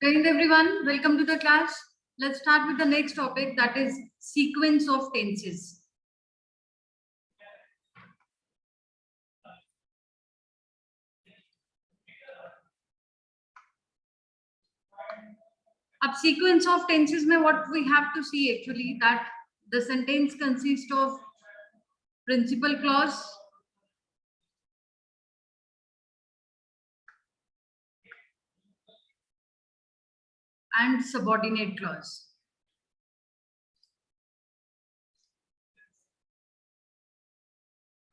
Good evening, everyone. Welcome to the class. Let's start with the next topic, that is sequence of tenses. Ab sequence of tenses mein what we have to see actually that the sentence consists of principal clause, and subordinate clause.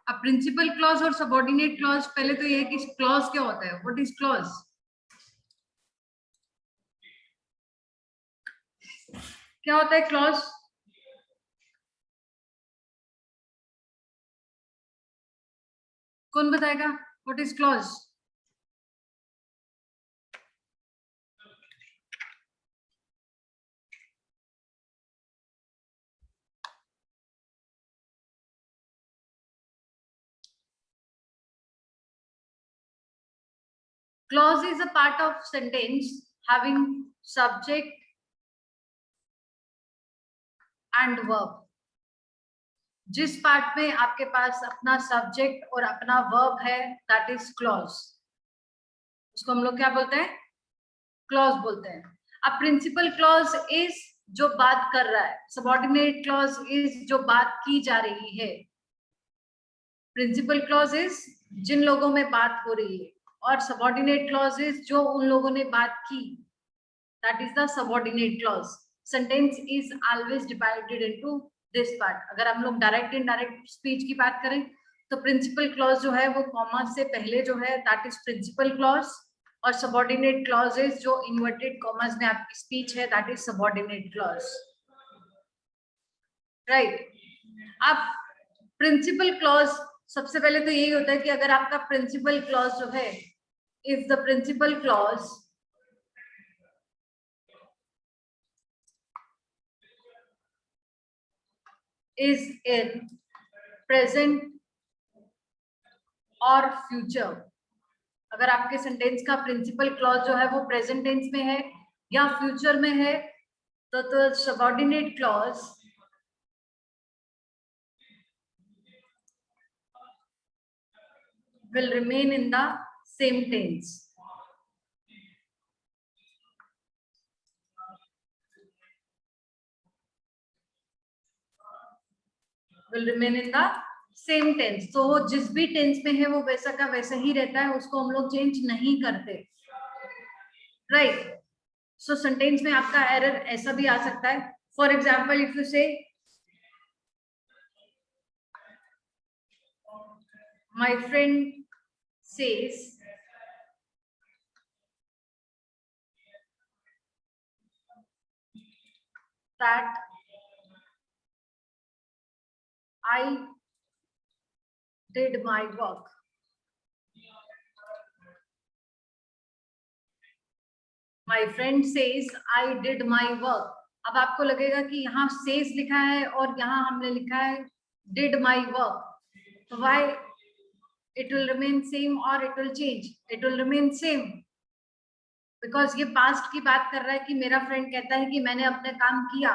अब principal clause और subordinate clause, पहले तो ये कि clause क्या होता है, what is clause? क्या होता है क्लॉज? कौन बताएगा what is clause? Clause is a part of sentence having subject and verb. जिस पार्ट में आपके पास अपना सब्जेक्ट और अपना वर्ब है, दैट इज क्लॉज. उसको हम लोग क्या बोलते हैं? क्लॉज बोलते हैं. अब प्रिंसिपल क्लॉज इज जो बात कर रहा है, सबऑर्डिनेट क्लॉज इज जो बात की जा रही है. प्रिंसिपल क्लॉज इज जिन लोगों में बात हो रही है, और सबऑर्डिनेट क्लॉज इज जो उन लोगों ने बात की, that is the subordinate clause. Sentence is always divided into this part. अगर हम लोग डायरेक्ट इनडायरेक्ट स्पीच की बात करें तो प्रिंसिपल क्लॉज जो है वो कॉमा से पहले जो है दैट इज प्रिंसिपल क्लॉज, और सबऑर्डिनेट क्लॉज इज जो इन्वर्टेड कॉमास में आपकी स्पीच है, that is subordinate clause. Right. अब प्रिंसिपल क्लॉज सबसे पहले तो यही होता है कि अगर आपका प्रिंसिपल क्लॉज जो है, if the principal clause is in present और फ्यूचर. अगर आपके सेंटेंस का प्रिंसिपल क्लॉज जो है वो प्रेजेंट टेंस में है या फ्यूचर में है, तो subordinate clause will remain in the same tense. Will remain in the same tense. तो वो जिस भी टेंस में है वो वैसा का वैसा ही रहता है, उसको हम लोग चेंज नहीं करते. राइट. सो सेंटेंस में आपका एरर ऐसा भी आ सकता है. फॉर एग्जाम्पल, इफ यू से my friend says that I did my work. My friend says I did my work. अब आपको लगेगा कि यहाँ says लिखा है और यहाँ हमने लिखा है did my work. तो why it will remain same or it will change? It will remain same because ये past की बात कर रहा है कि मेरा फ्रेंड कहता है कि मैंने अपने काम किया.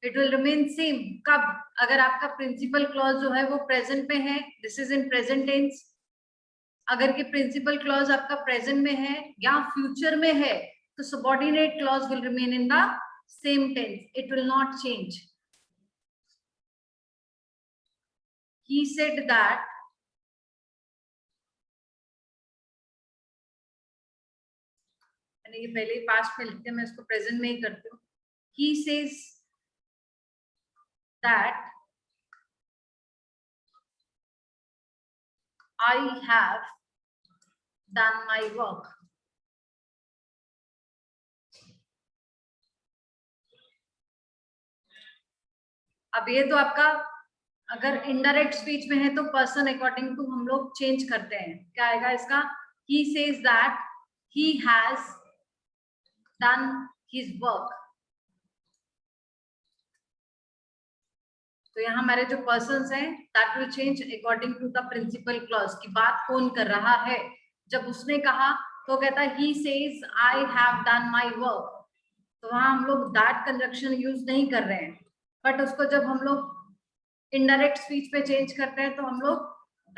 It will remain same. कब? अगर आपका प्रिंसिपल क्लॉज जो है वो प्रेजेंट में है, this is in present tense. अगर कि प्रिंसिपल क्लॉज आपका प्रेजेंट में है या फ्यूचर में है, तो subordinate clause will remain in the same tense. It will not change. He said that मैंने ये पहले ही पास्ट में लिखते हैं, मैं इसको प्रेजेंट में ही करती हूँ. He says that I have done my work. अब ये तो आपका अगर इनडायरेक्ट स्पीच में है तो पर्सन अकॉर्डिंग टू हम लोग चेंज करते हैं. क्या आएगा इसका? He says that he has done his work. तो यहाँ हमारे जो पर्सन्स हैं that will change according to the principal clause. की बात कौन कर रहा है. जब उसने कहा तो कहता है he says I have done my work, तो वहां हम लोग that कंजक्शन यूज नहीं कर रहे हैं, बट उसको जब हम लोग इनडायरेक्ट स्पीच पे चेंज करते हैं तो हम लोग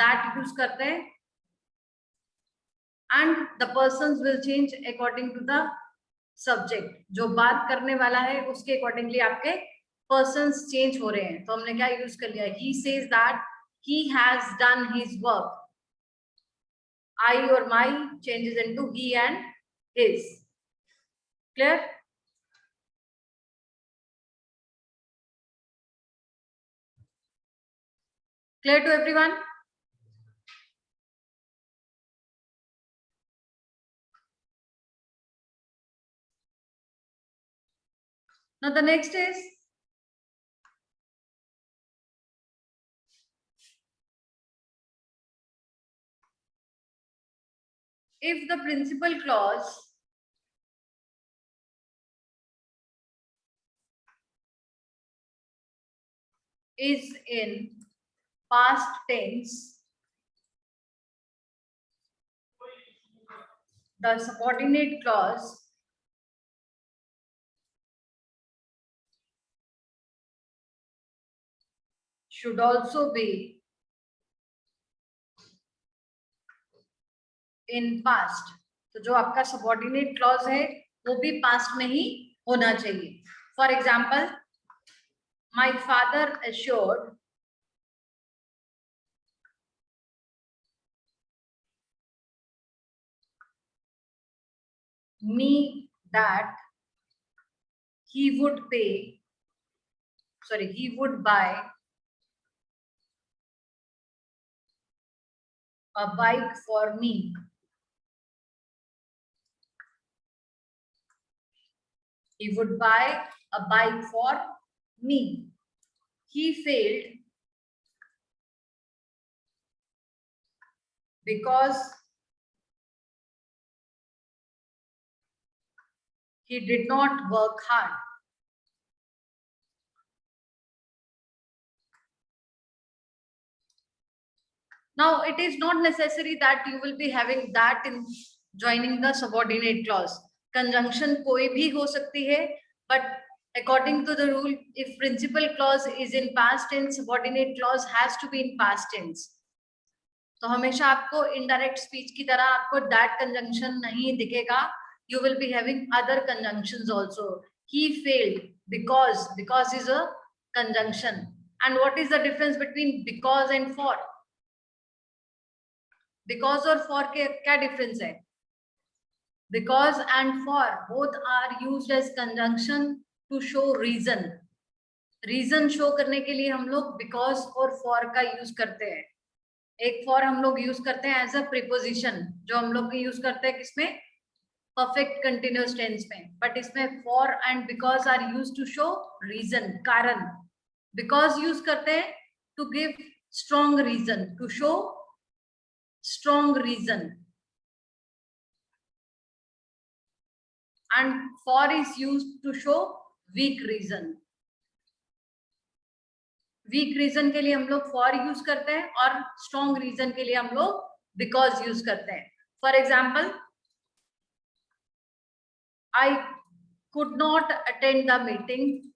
that यूज करते हैं, and the persons will change according to the subject. जो बात करने वाला है उसके अकॉर्डिंगली आपके पर्सन्स चेंज हो रहे हैं। तो हमने क्या यूज कर लिया, he says that he has done his work, I or my changes into he and his. Clear? Clear to everyone? Now the next is if the principal clause is in past tense, the subordinate clause should also be in past। तो जो आपका subordinate clause है वो भी past में ही होना चाहिए। For example, my father assured me that he would buy a bike for me। He would buy a bike for me। He failed because he did not work hard। Now, it is not necessary that you will be having that in joining the subordinate clause। Conjunction कोई भी हो सकती है, but according to the rule, if principal clause is in past tense, subordinate clause has to be in past tense। तो हमेशा आपको indirect speech की तरह आपको that conjunction नहीं दिखेगा। You will be having other conjunctions also। He failed because is a conjunction। And what is the difference between because and for? Because और for के क्या difference है? Because and for both are used as conjunction to show reason। Reason show करने के लिए हम लोग because और for का use करते हैं। एक for हम लोग use करते हैं as a preposition, जो हम लोग use करते हैं किसमें? Perfect continuous tense में। But इसमें for and because are used to show reason, कारण। Because use करते हैं to give strong reason, to show strong reason, and for is used to show weak reason। Weak reason के लिए हम लोग for use करते हैं और स्ट्रॉन्ग रीजन के लिए हम लोग because यूज करते हैं। For example, I could not attend the meeting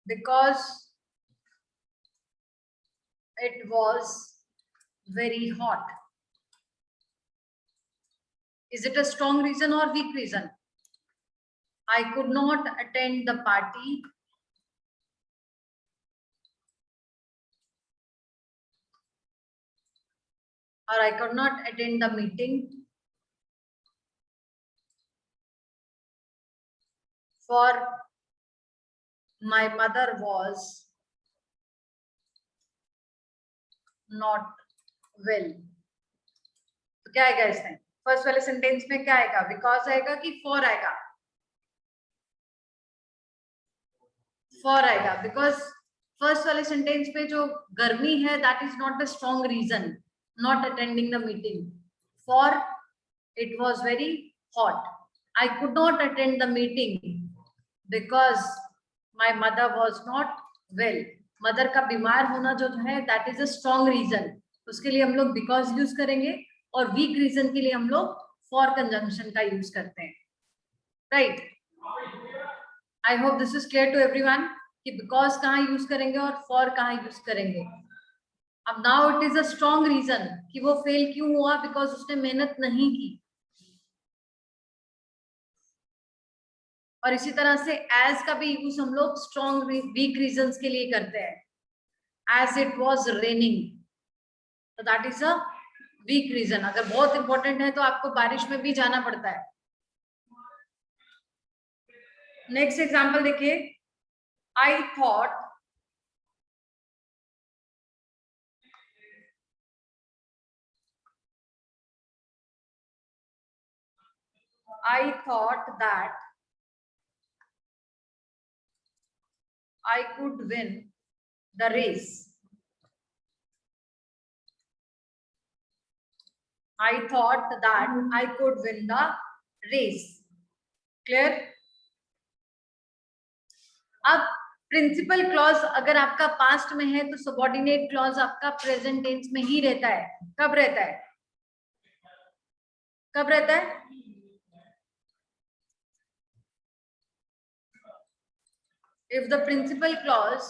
because it was very hot। Is it a strong reason or weak reason? I could not attend the party or I could not attend the meeting for my mother was not well। तो क्या आएगा इसमें? First वाले sentence में क्या आएगा? Because आएगा कि फॉर आएगा? फॉर आएगा, बिकॉज फर्स्ट वाले सेंटेंस में जो गर्मी है that is not the strong reason not attending the meeting. For it was very hot. I could not attend the meeting because my mother was not well. Mother का बीमार होना जो है that is a strong reason. उसके लिए हम लोग because use करेंगे और weak reason के लिए हम लोग for conjunction का यूज करते हैं, right? I hope this is clear to everyone कि because कहाँ यूज करेंगे और for कहाँ यूज करेंगे. अब now it is a strong reason कि वो fail क्यों हुआ, because उसने मेहनत नहीं की. और इसी तरह से as का भी यूज हम लोग strong weak reasons के लिए करते हैं. As it was raining, so that is a weak reason. अगर बहुत important है तो आपको बारिश में भी जाना पड़ता है. नेक्स्ट एग्जाम्पल देखिए. I thought that I could win the race. I thought that I could win the race. Clear? अब प्रिंसिपल क्लॉज अगर आपका पास्ट में है तो सबऑर्डिनेट क्लॉज आपका प्रेजेंट टेंस में ही रहता है. कब रहता है? कब रहता है? If the principal clause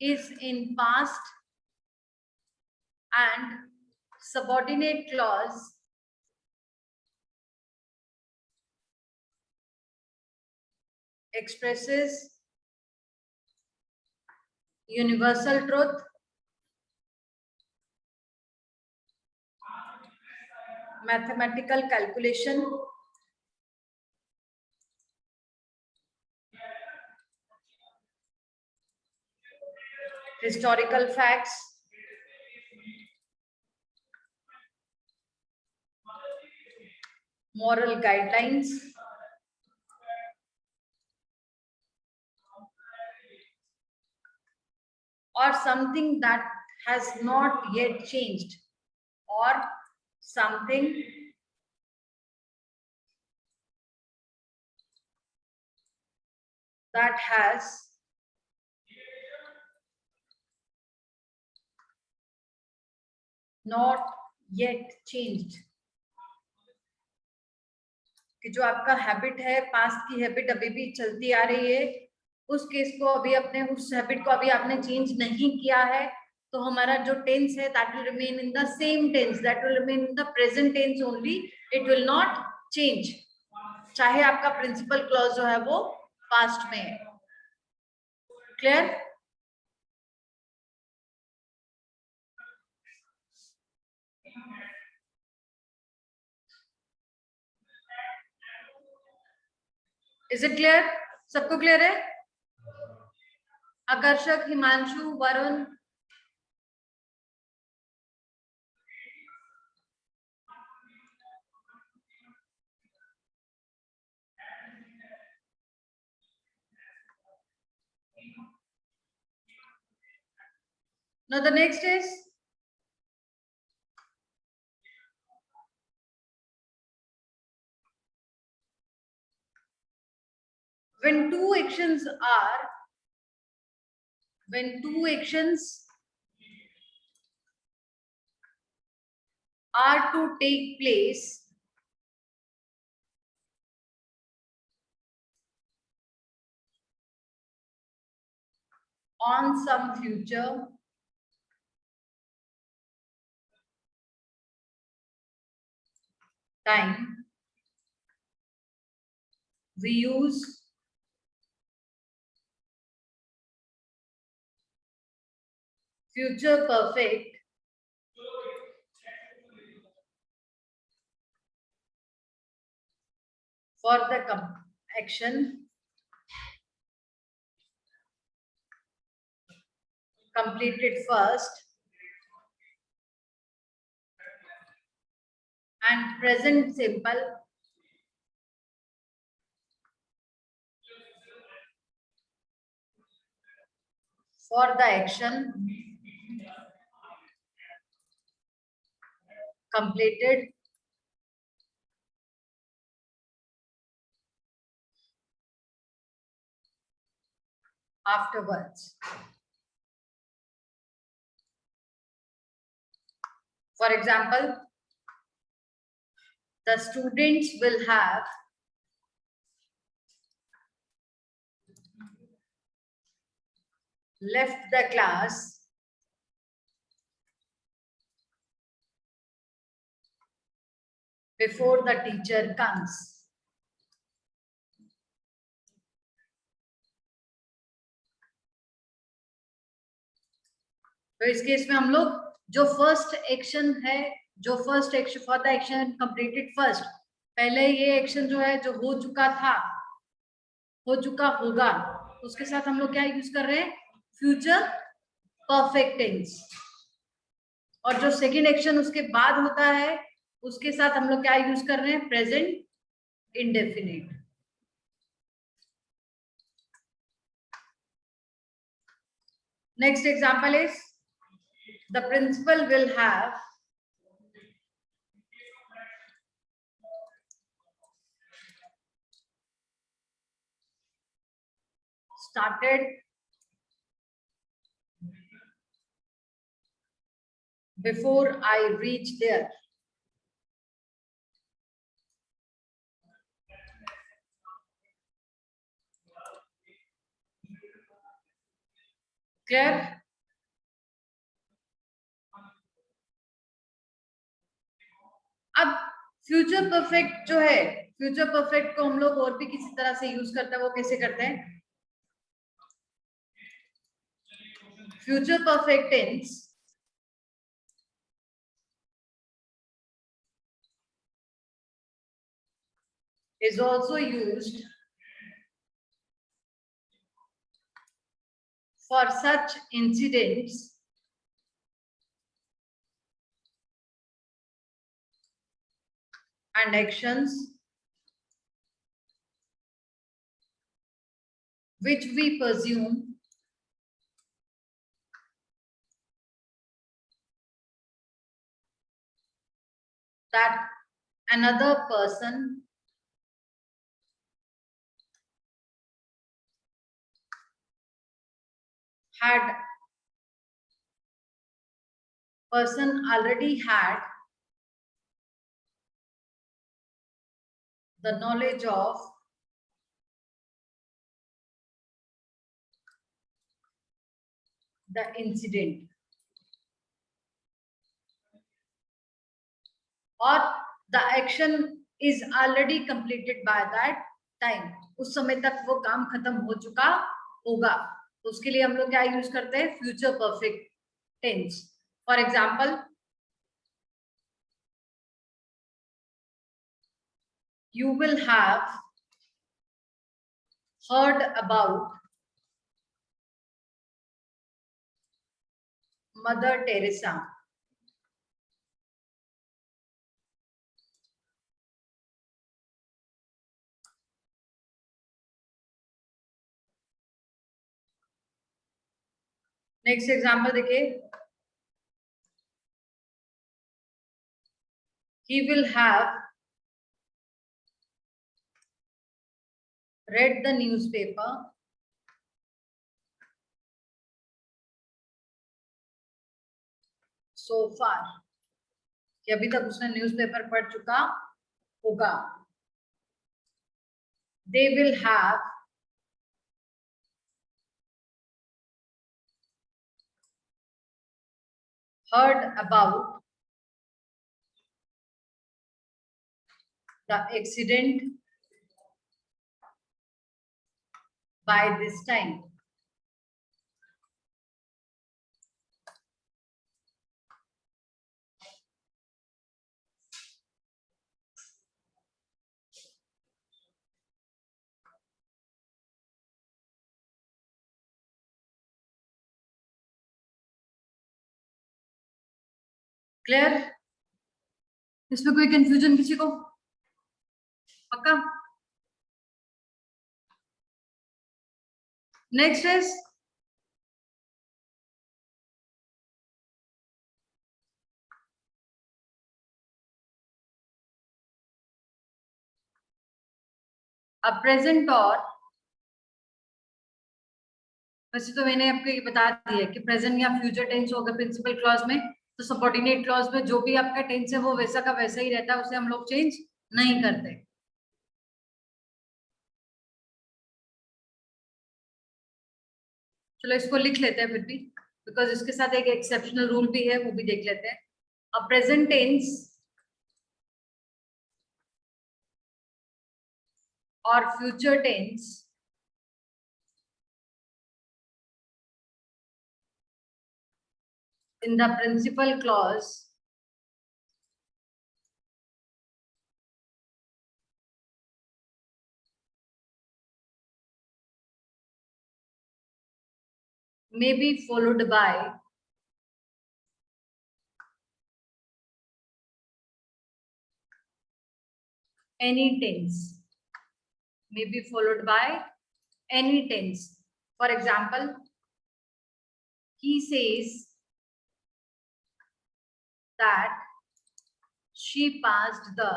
is in past and subordinate clause expresses universal truth, mathematical calculation, historical facts, moral guidelines, or something that has not yet changed, or something that has not yet changed. कि जो आपका habit है, past की habit अभी भी चलती आ रही है, उस केस को अभी अपने उस हैबिट को अभी आपने चेंज नहीं किया है, तो हमारा जो टेंस है that will remain in the same tense, that will remain in the present tense only, it will not change, चाहे आपका प्रिंसिपल क्लॉज जो है वो पास्ट में है. क्लियर? Is it clear? सबको क्लियर है? आकर्षक, Himanshu, Varun, now the next is when two actions are to take place on some future time, we use future perfect for the action completed first and present simple for the action completed afterwards. For example, the students will have left the class before the teacher comes. तो इस case में हम लोग जो first action है, जो first action for the action completed first, पहले ये एक्शन जो है जो हो चुका था, हो चुका होगा, उसके साथ हम लोग क्या यूज कर रहे हैं, फ्यूचर परफेक्ट टेंस। और जो सेकेंड एक्शन उसके बाद होता है उसके साथ हम लोग क्या यूज कर रहे हैं, present indefinite. Next example is the principal will have started before I reach there. Clear? अब फ्यूचर परफेक्ट जो है, फ्यूचर परफेक्ट को हम लोग और भी किसी तरह से यूज करते हैं, वो कैसे करते हैं, future perfect tense is also used for such incidents and actions which we presume that another person already had the knowledge of the incident, or the action is already completed by that time, उस समय तक वो काम खत्म हो चुका होगा, तो उसके लिए हम लोग क्या यूज करते हैं, future perfect tense. For example, you will have heard about Mother Teresa. Next example देखिए, he will have read the newspaper so far, कि अभी तक उसने न्यूज़पेपर पढ़ चुका होगा। They will have heard about the accident by this time. Clear? इसमें कोई कंफ्यूजन किसी को? पक्का? नेक्स्ट इज अब प्रेजेंट और वैसे तो मैंने आपको ये बता दिया कि प्रेजेंट या फ्यूचर टेंस होगा प्रिंसिपल क्लॉज में, तो सबऑर्डिनेट क्लॉज में जो भी आपका टेंस है वो वैसा का वैसा ही रहता है, उसे हम लोग चेंज नहीं करते। चलो इसको लिख लेते हैं फिर भी, बिकॉज इसके साथ एक एक्सेप्शनल रूल भी है, वो भी देख लेते हैं। अब प्रेजेंट टेंस और future tense in the principal clause may be followed by any tense, may be followed by any tense. For example, he says that she passed the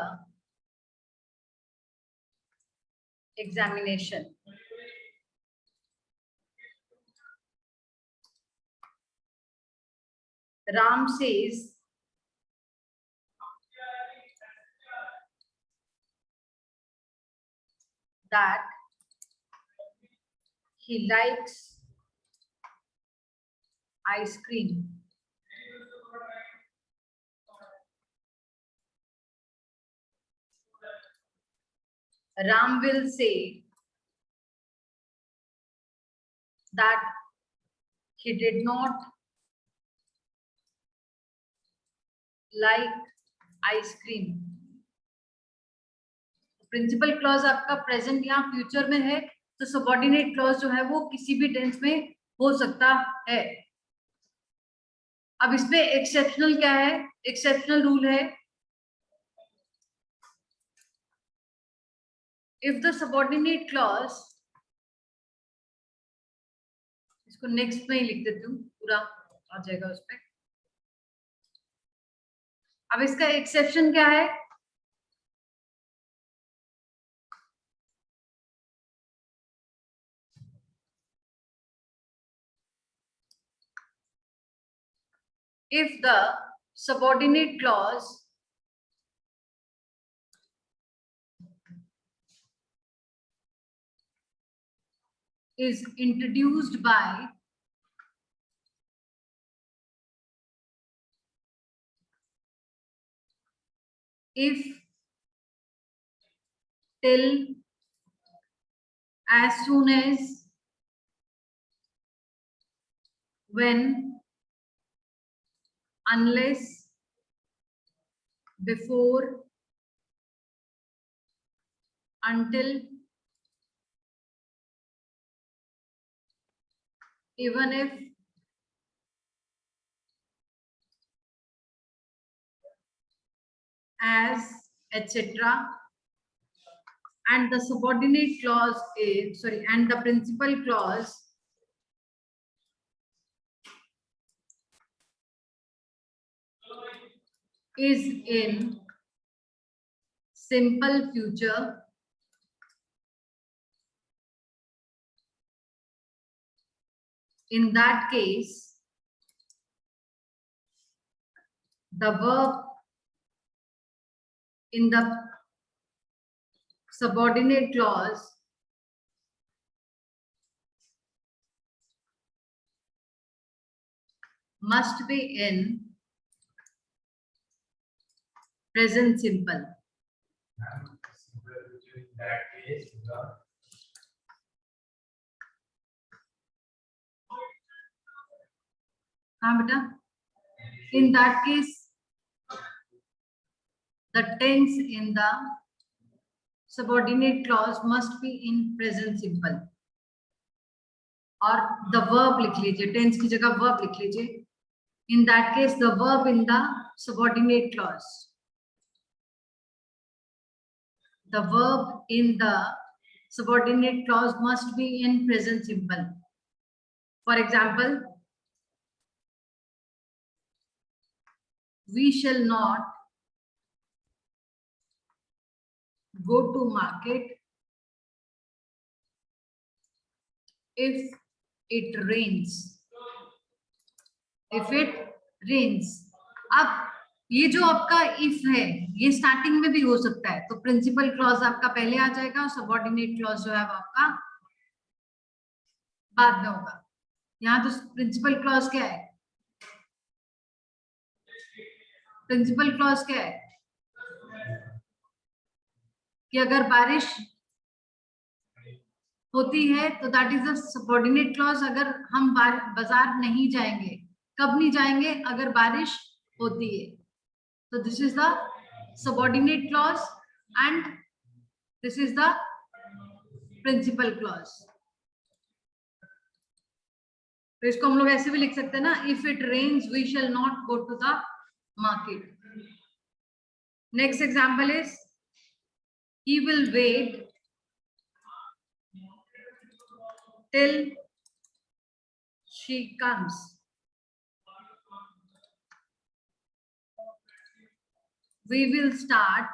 examination. Ram says that he likes ice cream. Ram will say that he did not like ice cream. Principal clause आपका present या future में है, तो subordinate clause जो है वो किसी भी टेंस में हो सकता है। अब इसमें एक्सेप्शनल क्या है, एक्सेप्शनल रूल है, इफ द सबऑर्डिनेट क्लॉज, इसको नेक्स्ट में ही लिख देती हूँ, पूरा आ जाएगा उस पर। अब इसका एक्सेप्शन क्या है, if the subordinate clause is introduced by if, till, as soon as, when, unless, before, until, even if, as, etc. And the subordinate clause is, and the principal clause is in simple future, in that case the verb in the subordinate clause must be in present simple. हाँ बेटा, in that case the tense in the subordinate clause must be in present simple, और the verb लिख लीजिए, tense की जगह verb लिख लीजिए, in that case the verb in the subordinate clause, the verb in the subordinate clause must be in present simple. For example, we shall not go to market if it rains, if it rains। अब ये जो आपका if है ये starting में भी हो सकता है, तो प्रिंसिपल क्लॉज आपका पहले आ जाएगा और सबऑर्डिनेट क्लॉज जो है वो आपका बाद में होगा। यहाँ तो प्रिंसिपल क्लॉज क्या है, प्रिंसिपल क्लॉज क्या है कि अगर बारिश होती है तो that is the subordinate clause. अगर हम बाजार नहीं जाएंगे, कब नहीं जाएंगे, अगर बारिश होती है, तो this is the subordinate clause and this is the principal clause. तो इसको हम लोग ऐसे भी लिख सकते हैं ना, if it rains we shall not go to the market. Next example is he will wait till she comes। We will start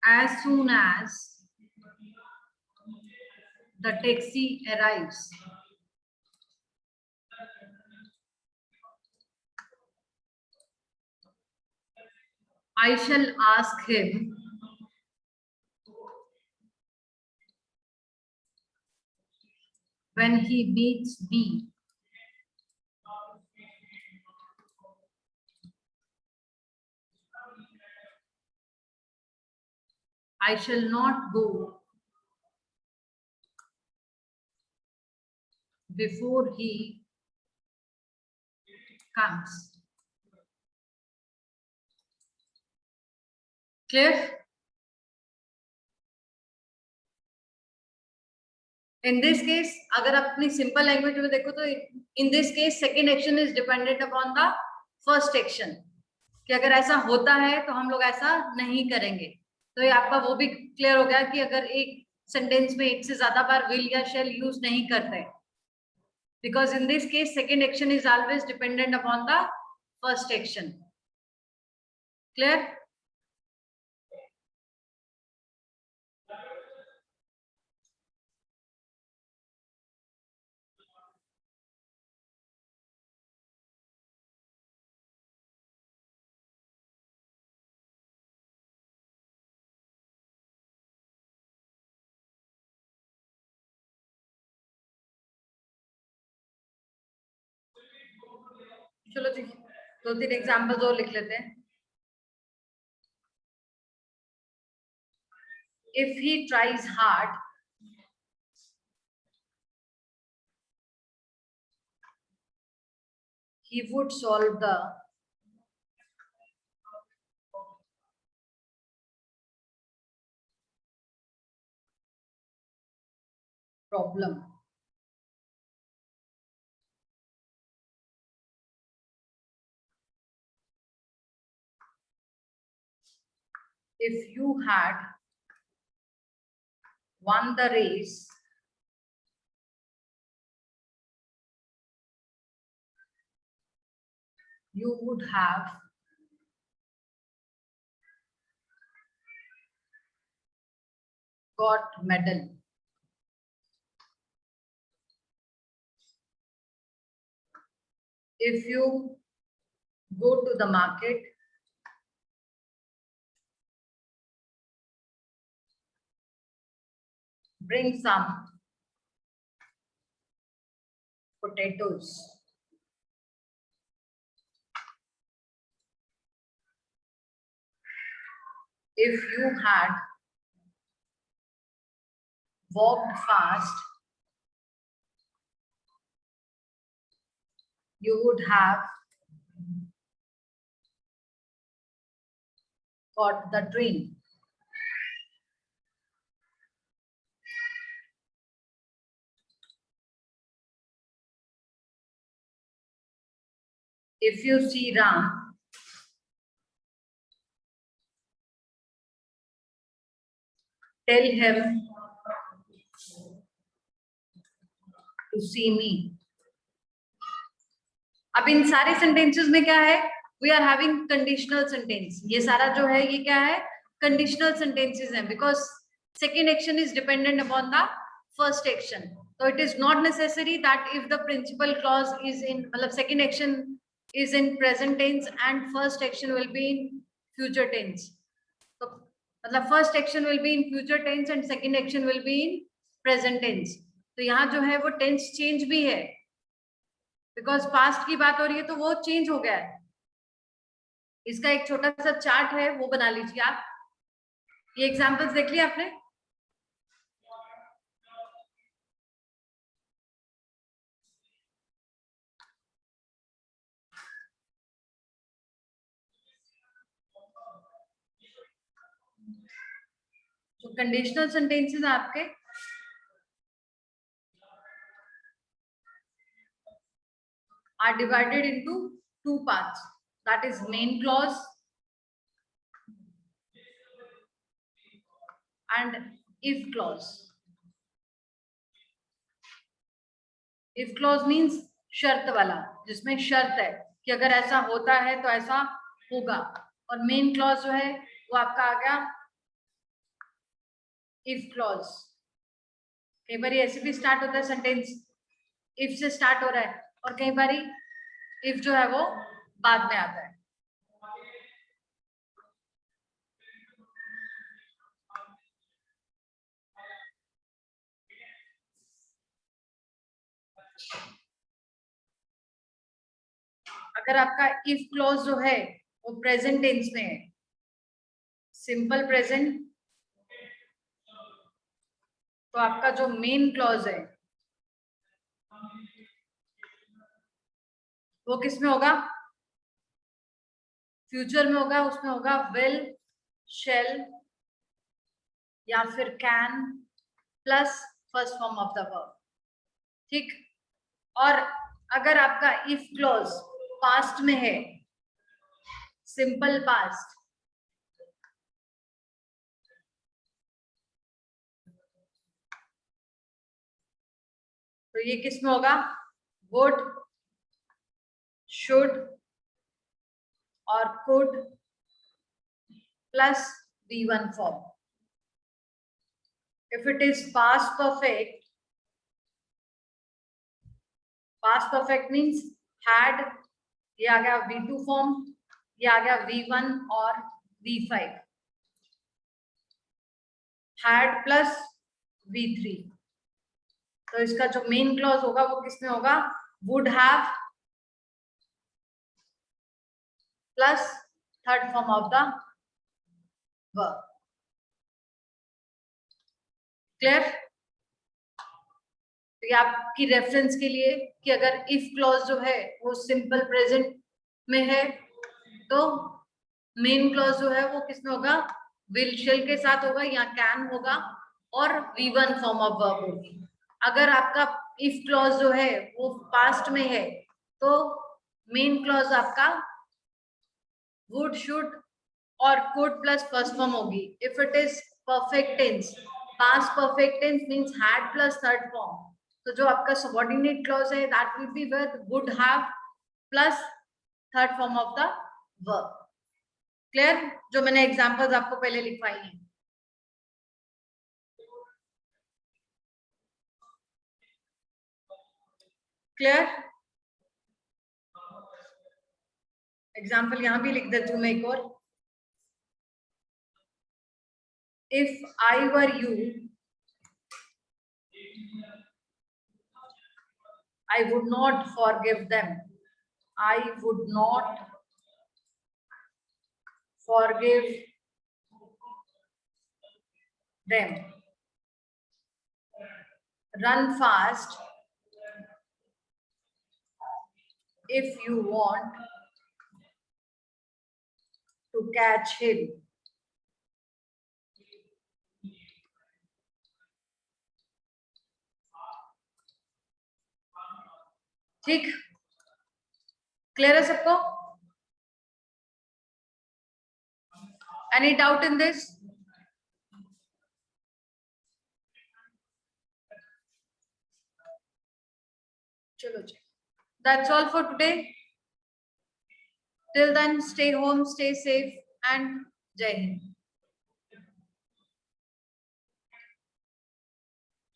as soon as the taxi arrives। I shall ask him when he meets me। I shall not go before he comes। Clear? In this case, अगर अपनी simple language में देखो तो in this case second action is dependent upon the first action, कि अगर ऐसा होता है तो हम लोग ऐसा नहीं करेंगे। तो ये आपका वो भी क्लियर हो गया कि अगर एक सेंटेंस में एक से ज्यादा बार विल या शैल यूज नहीं करते, because in this case second action is always dependent upon the first action. Clear? चलो जी, दो तीन एग्जाम्पल्स और लिख लेते हैं। If he tries hard, he would solve the problem। If you had won the race, you would have got medal। If you go to the market, bring some potatoes। If you had walked fast, you would have caught the train। If you see Ram, tell him to see me। अब इन सारे sentences में क्या है, we are having conditional sentence. ये सारा जो है ये क्या है, कंडीशनल सेंटेंसेस हैं, because second action is dependent upon the first action. So it is not necessary that if the principal clause is in, second action is in present tense and first action will be in future tense. So first action will be in future tense and second action will be in present tense. तो यहाँ जो है वो tense change भी है, because past की बात हो रही है तो वो चेंज हो गया है. इसका एक छोटा सा चार्ट है, वो बना लीजिए आप. ये एग्जांपल्स देख लिया आपने? जो कंडीशनल सेंटेंसेस आपके are divided into two parts, that is main clause and if clause. if clause means शर्त वाला, जिसमें शर्त है कि अगर ऐसा होता है तो ऐसा होगा. और मेन क्लॉज जो है वो आपका आ गया इफ क्लॉज. कई बार ऐसे भी स्टार्ट होता है सेंटेंस, इफ से स्टार्ट हो रहा है, और कई बार इफ जो है वो बाद में आता है. अगर आपका इफ क्लॉज जो है वो प्रेजेंट टेंस में है, सिंपल प्रेजेंट, तो आपका जो मेन क्लॉज है वो किस में होगा? फ्यूचर में होगा. उसमें होगा विल, शेल या फिर can plus first form of the verb. ठीक. और अगर आपका इफ क्लॉज पास्ट में है, सिंपल पास्ट, तो ये किस में होगा? वुड, शुड और could plus V1 form. If it is past perfect means had, ये आ गया V2 फॉर्म, ये आ गया V1 और V5. had plus V3. तो इसका जो मेन क्लॉज होगा वो किसमें होगा? Would have plus third form of the verb. Clear? तो ये आपकी रेफरेंस के लिए कि अगर इफ क्लॉज जो है वो सिंपल प्रेजेंट में है तो मेन क्लॉज जो है वो किसमें होगा? विल, शेल के साथ होगा या कैन होगा और V1 फॉर्म ऑफ वर्ब होगी. अगर आपका इफ क्लॉज जो है वो पास्ट में है तो मेन क्लॉज आपका वुड, शुड और कुड प्लस फर्स्ट फॉर्म होगी. If it is perfect tense, past perfect tense means had plus third form, तो जो आपका सबऑर्डिनेट क्लॉज है that will be with would have plus third form of the verb. Clear? जो मैंने examples आपको पहले लिखवाई हैं. क्लियर? एग्जाम्पल यहां भी लिख देती हूँ मैं एक और. If I were you, I would not forgive them. I would not forgive them. Run fast if you want to catch him. ठीक? क्लियर है सबको? Any doubt in this? चलो जी. That's all for today. Till then, stay home, stay safe, and Jai Hind.